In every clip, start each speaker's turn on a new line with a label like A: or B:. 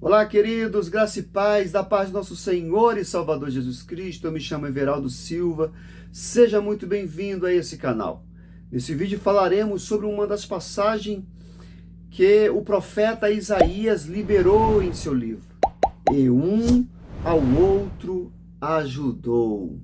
A: Olá, queridos, graça e paz, da paz do nosso Senhor e Salvador Jesus Cristo. Eu me chamo Everaldo Silva. Seja muito bem-vindo a esse canal. Nesse vídeo falaremos sobre uma das passagens que o profeta Isaías liberou em seu livro. E um ao outro ajudou.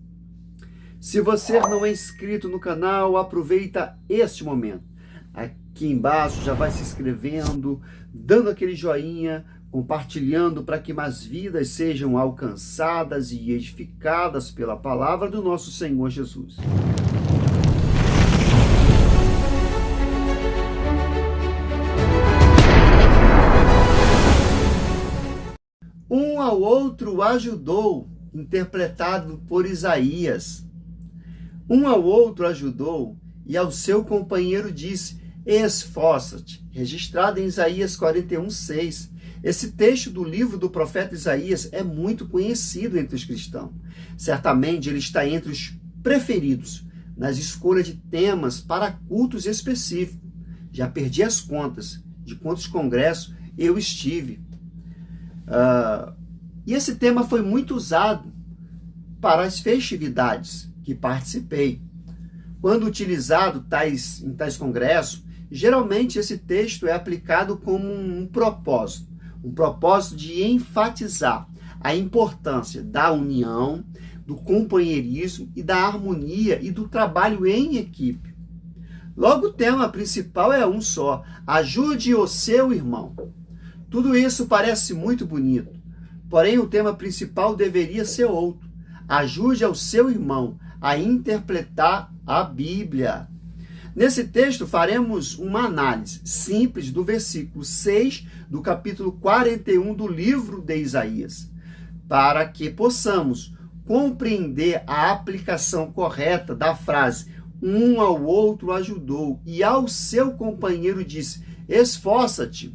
A: Se você não é inscrito no canal, aproveita este momento. Aqui embaixo já vai se inscrevendo, dando aquele joinha, compartilhando para que mais vidas sejam alcançadas e edificadas pela palavra do nosso Senhor Jesus. Um ao outro ajudou, interpretado por Isaías. Um ao outro ajudou, e ao seu companheiro disse: esforça-te, registrado em Isaías 41:6. Esse texto do livro do profeta Isaías é muito conhecido entre os cristãos. Certamente ele está entre os preferidos nas escolhas de temas para cultos específicos. Já perdi as contas de quantos congressos eu estive. E esse tema foi muito usado para as festividades que participei. Quando utilizado em tais congressos, geralmente esse texto é aplicado como um propósito de enfatizar a importância da união, do companheirismo e da harmonia e do trabalho em equipe. Logo, o tema principal é um só: ajude o seu irmão. Tudo isso parece muito bonito, porém o tema principal deveria ser outro: ajude ao seu irmão a interpretar a Bíblia. Nesse texto, faremos uma análise simples do versículo 6 do capítulo 41 do livro de Isaías, para que possamos compreender a aplicação correta da frase um ao outro ajudou e ao seu companheiro disse: esforça-te.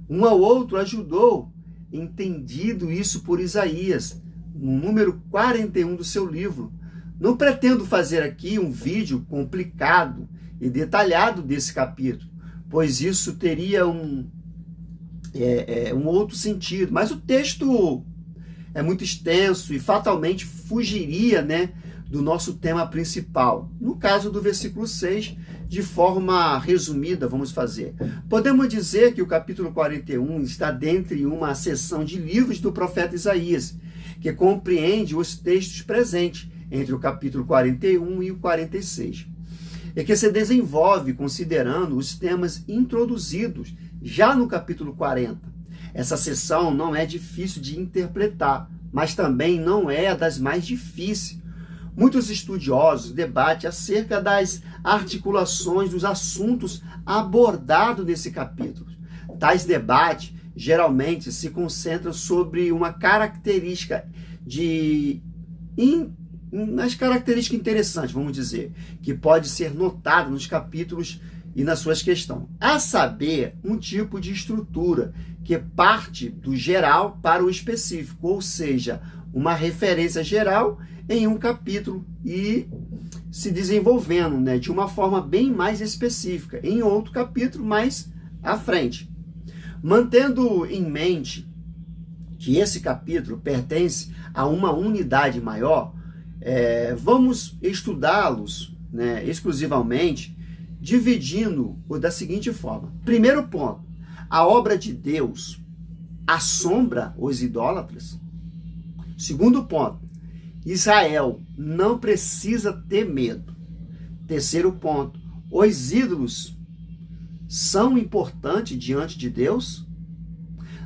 A: Um ao outro ajudou, entendido isso por Isaías, no número 41 do seu livro. Não pretendo fazer aqui um vídeo complicado e detalhado desse capítulo, pois isso teria um outro sentido. Mas o texto é muito extenso e fatalmente fugiria, do nosso tema principal. No caso do versículo 6, de forma resumida, vamos fazer. Podemos dizer que o capítulo 41 está dentro de uma seção de livros do profeta Isaías, que compreende os textos presentes entre o capítulo 41 e o 46, e que se desenvolve considerando os temas introduzidos já no capítulo 40. Essa seção não é difícil de interpretar, mas também não é das mais difíceis. Muitos estudiosos debatem acerca das articulações dos assuntos abordados nesse capítulo. Tais debates geralmente se concentram sobre uma característica nas características interessantes, vamos dizer, que pode ser notado nos capítulos e nas suas questões. A saber, um tipo de estrutura que parte do geral para o específico, ou seja, uma referência geral em um capítulo e se desenvolvendo, de uma forma bem mais específica em outro capítulo mais à frente. Mantendo em mente que esse capítulo pertence a uma unidade maior, vamos estudá-los exclusivamente, dividindo-o da seguinte forma. Primeiro ponto: a obra de Deus assombra os idólatras? Segundo ponto: Israel não precisa ter medo. Terceiro ponto: os ídolos são importantes diante de Deus?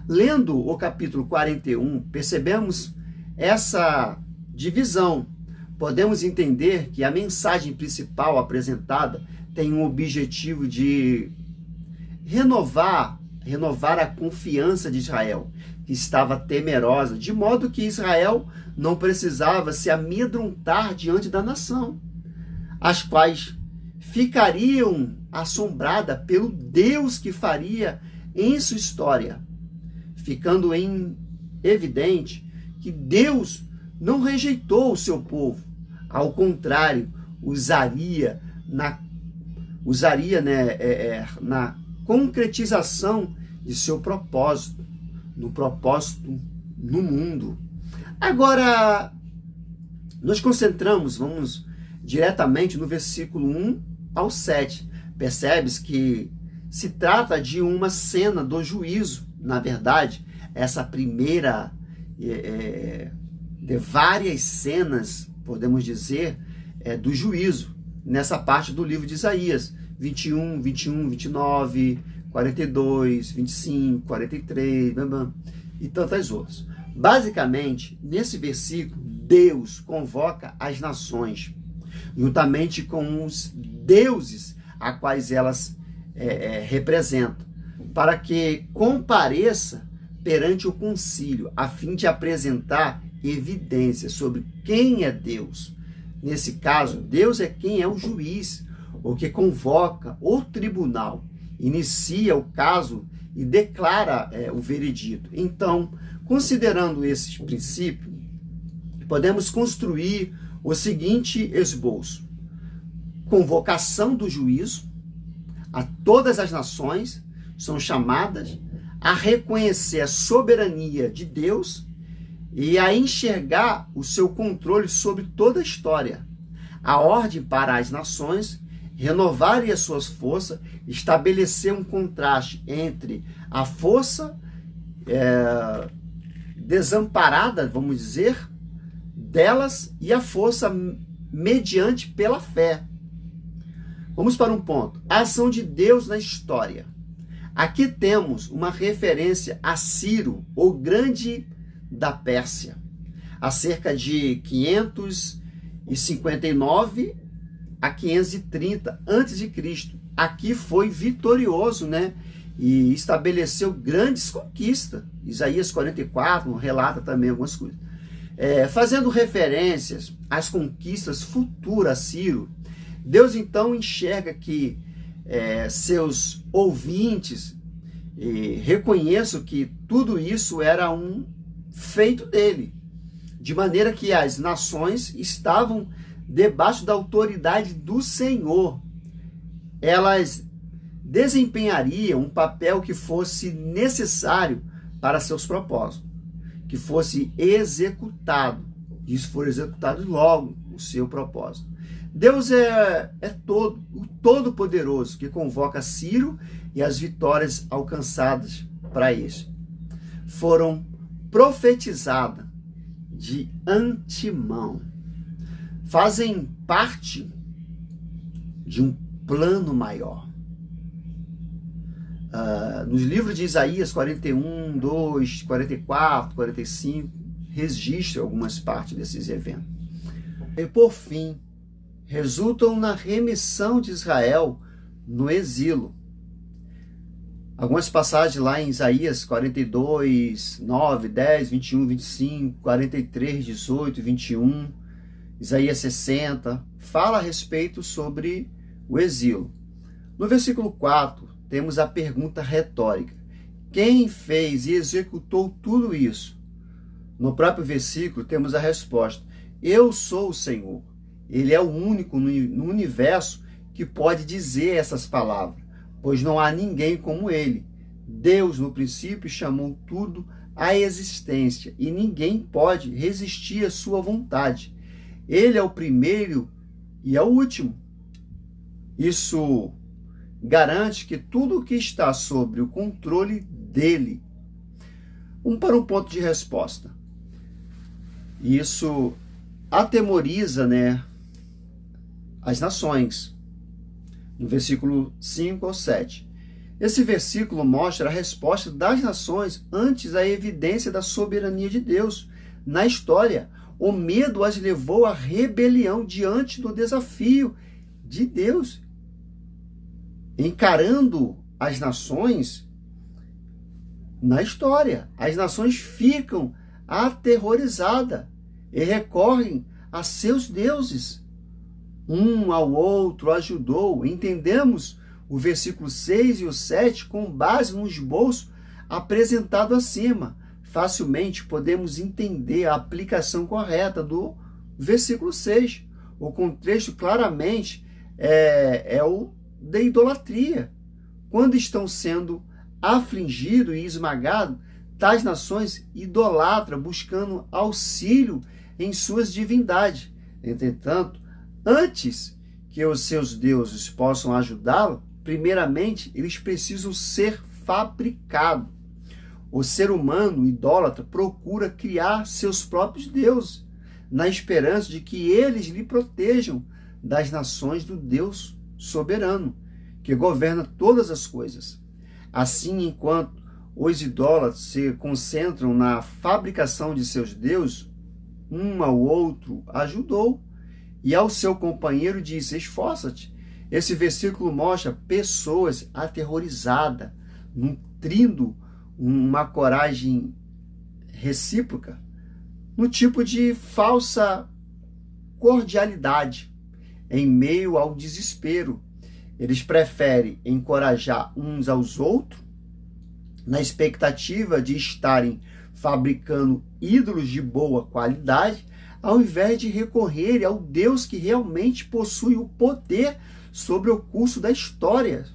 A: Lendo o capítulo 41, percebemos essa divisão. Podemos entender que a mensagem principal apresentada tem um objetivo de renovar a confiança de Israel, que estava temerosa, de modo que Israel não precisava se amedrontar diante da nação, as quais ficariam assombradas pelo Deus que faria em sua história, ficando em evidente que Deus não rejeitou o seu povo, ao contrário, usaria na concretização de seu propósito. no propósito no mundo. Agora, nós concentramos, vamos diretamente no versículo 1 ao 7. Percebes que se trata de uma cena do juízo. Na verdade, essa primeira de várias cenas, podemos dizer, do juízo, nessa parte do livro de Isaías, 21, 21, 29, 42, 25, 43, e tantas outras. Basicamente, nesse versículo, Deus convoca as nações, juntamente com os deuses a quais elas representam, para que compareça perante o concílio, a fim de apresentar evidências sobre quem é Deus. Nesse caso, Deus é quem é o juiz, o que convoca o tribunal, inicia o caso e declara o veredito. Então, considerando esses princípios, podemos construir o seguinte esboço: convocação do juízo, a todas as nações são chamadas a reconhecer a soberania de Deus e a enxergar o seu controle sobre toda a história. A ordem para as nações renovarem as suas forças, estabelecer um contraste entre a força desamparada, vamos dizer, delas e a força mediante pela fé. Vamos para um ponto. A ação de Deus na história. Aqui temos uma referência a Ciro, o Grande da Pérsia, há cerca de 559 a 530 a.C. Aqui foi vitorioso, né? E estabeleceu grandes conquistas. Isaías 44 relata também algumas coisas. Fazendo referências às conquistas futuras a Ciro, Deus então enxerga que seus ouvintes reconheçam que tudo isso era um feito dele, de maneira que as nações estavam debaixo da autoridade do Senhor. Elas desempenhariam um papel que fosse necessário para seus propósitos, que fosse executado. Isso for executado logo, o seu propósito. Deus é o Todo-Poderoso, que convoca Ciro e as vitórias alcançadas para isso foram profetizadas de antemão. Fazem parte de um plano maior. Nos livros de Isaías 41, 2, 44, 45, registra algumas partes desses eventos. E por fim, resultam na remissão de Israel no exílio. Algumas passagens lá em Isaías 42, 9, 10, 21, 25, 43, 18, 21, Isaías 60, fala a respeito sobre o exílio. No versículo 4, temos a pergunta retórica: quem fez e executou tudo isso? No próprio versículo temos a resposta: eu sou o Senhor. Ele é o único no universo que pode dizer essas palavras, pois não há ninguém como ele. Deus, no princípio, chamou tudo à existência e ninguém pode resistir à sua vontade. Ele é o primeiro e é o último. Isso garante que tudo o que está sob o controle dele. Para um ponto de resposta. Isso atemoriza, as nações. No versículo 5 ao 7. Esse versículo mostra a resposta das nações antes da evidência da soberania de Deus na história. O medo as levou à rebelião diante do desafio de Deus. Encarando as nações na história, as nações ficam aterrorizadas e recorrem a seus deuses. Um ao outro ajudou. Entendemos o versículo 6 e o 7 com base no esboço apresentado acima. Facilmente podemos entender a aplicação correta do versículo 6. O contexto claramente é o da idolatria. Quando estão sendo afligidos e esmagados, tais nações idolatram, buscando auxílio em suas divindades. Entretanto, antes que os seus deuses possam ajudá-lo, primeiramente, eles precisam ser fabricados. O ser humano idólatra procura criar seus próprios deuses, na esperança de que eles lhe protejam das nações do Deus soberano, que governa todas as coisas. Assim, enquanto os idólatras se concentram na fabricação de seus deuses, um ao outro ajudou, e ao seu companheiro disse: esforça-te. Esse versículo mostra pessoas aterrorizadas, nutrindo uma coragem recíproca, no tipo de falsa cordialidade, em meio ao desespero. Eles preferem encorajar uns aos outros, na expectativa de estarem fabricando ídolos de boa qualidade, ao invés de recorrer ao Deus que realmente possui o poder sobre o curso da história.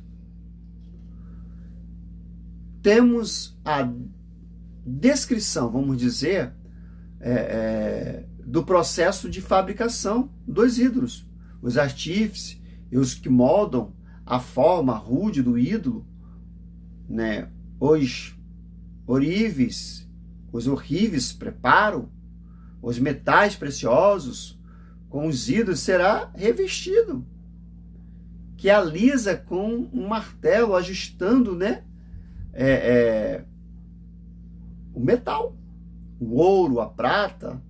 A: Temos a descrição, vamos dizer, do processo de fabricação dos ídolos. Os artífices e os que moldam a forma rude do ídolo, né? Os ourives, os horríveis preparam os metais preciosos com os ídolos, será revestido, que alisa com um martelo, ajustando, né, o metal, o ouro, a prata.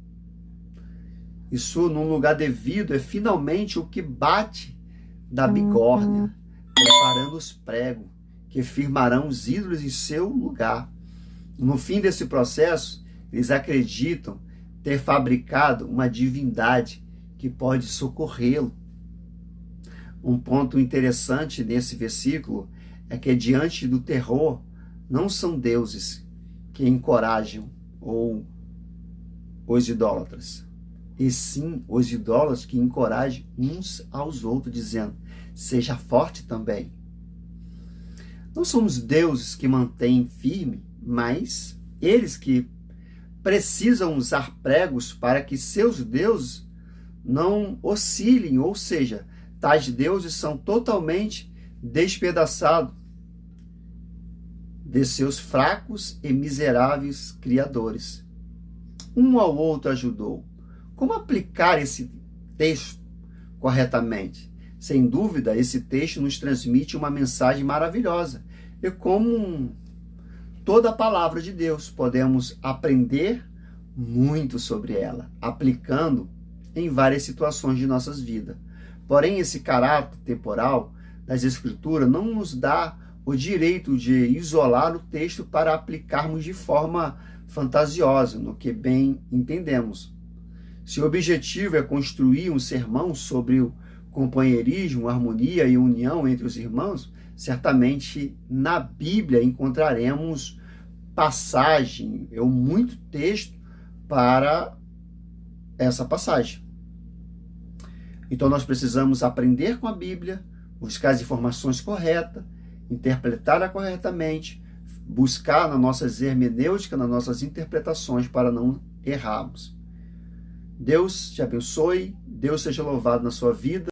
A: Isso, num lugar devido, é finalmente o que bate da bigorna, preparando os pregos, que firmarão os ídolos em seu lugar. No fim desse processo, eles acreditam ter fabricado uma divindade que pode socorrê-lo. Um ponto interessante nesse versículo é que, diante do terror, não são deuses que encorajam ou os idólatras, e sim os idólatras que encorajam uns aos outros, dizendo: seja forte também. Não somos deuses que mantêm firme, mas eles que precisam usar pregos para que seus deuses não oscilem, ou seja, tais deuses são totalmente despedaçados de seus fracos e miseráveis criadores. Um ao outro ajudou. Como aplicar esse texto corretamente? Sem dúvida, esse texto nos transmite uma mensagem maravilhosa. E como toda a palavra de Deus, podemos aprender muito sobre ela, aplicando em várias situações de nossas vidas. Porém, esse caráter temporal das Escrituras não nos dá o direito de isolar o texto para aplicarmos de forma fantasiosa, no que bem entendemos. Se o objetivo é construir um sermão sobre o companheirismo, harmonia e união entre os irmãos, certamente na Bíblia encontraremos passagem ou muito texto para essa passagem. Então nós precisamos aprender com a Bíblia, buscar as informações corretas, interpretá-la corretamente, buscar na nossas hermenêuticas, nas nossas interpretações, para não errarmos. Deus te abençoe, Deus seja louvado na sua vida.